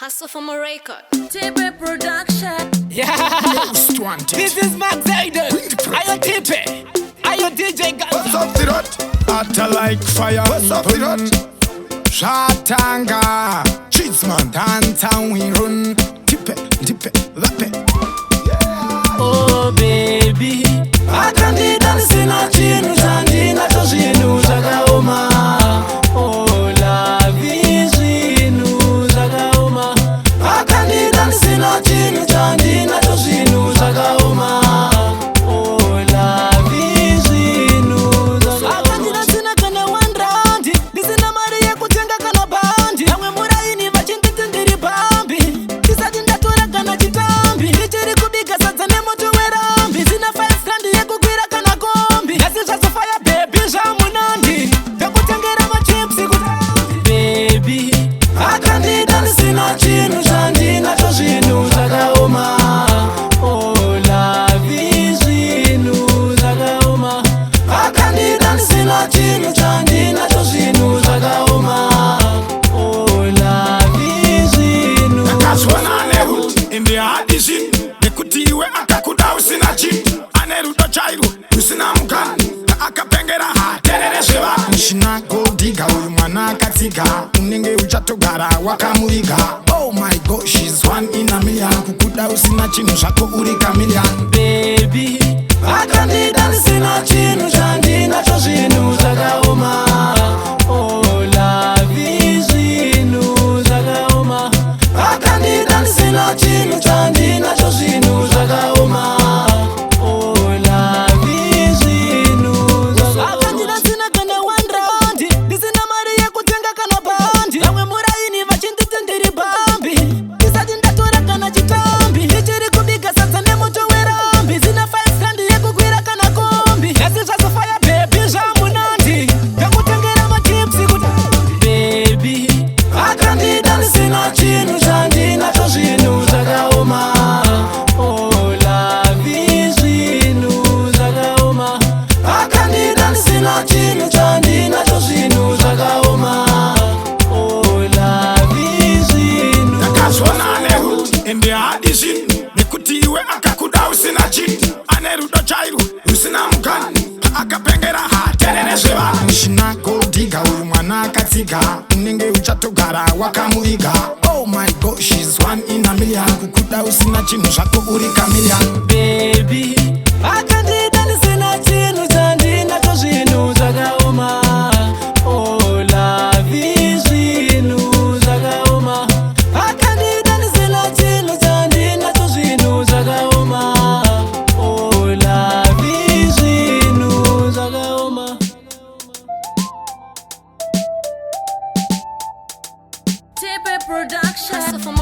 Hustle from a record. TP Production. Yeah, this is Max Aiden. Ayo TP, ayo DJ Gaza. What's up the rot? Hotter like fire. What's up the rot? Shatanga, Cheeseman, downtown we run. Tipe, lape. Oh baby, Akandi dansi na chinu chandi na toshinu zakaoma. oh la vizinu zakaoma. Akandi dansi na chinu chandi na toshinu zakaoma. Oh la vizinu zakaoma. Akandi sina kana wandrandi, disina mari ya kujenga kana bandi. Amwe muraini vachinditi ndiri bambi, kisati ndatora kana chitambi. Ichiri kubika sadza nemoto werambi, zina 5 strand yekugwira kana kombi. Nasi zvazofaya baby zvamunandi, ndakutengera machipsi kutambi. Baby, Akandida ndisina chinhu chandinacho zvinhu zvakaoma. oh la vizinu zakaoma. Akandida ndisina chinhu chandinacho zvinhu zvakaoma. Oh la vizinu. Akazwana ane ruti ende hadizvi nekuti iwe akakuda usina chinhu. Ane rudo chairo usina mukani, akapengera haterere zvevanhu. Mushina goldiga uyu mwana akatsiga, unenge uchatogara wakamuriga. Oh my god, she's 1 in a million. Kukuda usina chinhu zvako uri chameleon. Baby, Akandida ndisina chinhu chandinacho zvinhu zvakaoma. oh la vizinu zakaoma. Akandida ndisina chinhu chandinacho zvinhu zvakaoma. Oh la vizinu zakaoma. Akandida ndisina kana 1 rand, ndisina mari yekutenga kana bandi. Vamwe muraini vachinditi ndiri bambi, ndisati ndatora kana chitambi. Ndichiri kubika sadza nemoto werambi, zina 5 strand yekugwira kana kombi. Nasi zvazofaya baby zvamunandi, ndakutengera machipsi kutambi. Baby, Akandida ndisina chinhu chandinacho zvinhu zvakaoma. oh la vizinu zakaoma. Akandida ndisina chinhu chandinacho zvinhu zvakaoma. Oh la vizinu. Ndakazwana ane ruti ende hadi zvinhu, nekuti iwe akakuda usina chinhu. Ane rudo chairo usina mukani, akapengera haterere zvevanhu. Mushina goldiga uyu mwana akatsiga, unenge uchatogara wakamuriga. Oh my god, she's 1 in a million. Kukuda usina chinhu zvako uri chameleon. Baby, Akandida ndisina chinhu chandinacho zvinhu zvakaoma. oh la vizinu zakaoma. Akandida ndisina chinhu chandinacho zvinhu zvakaoma. Oh la vizinu zakaoma. TP Production. Hustle from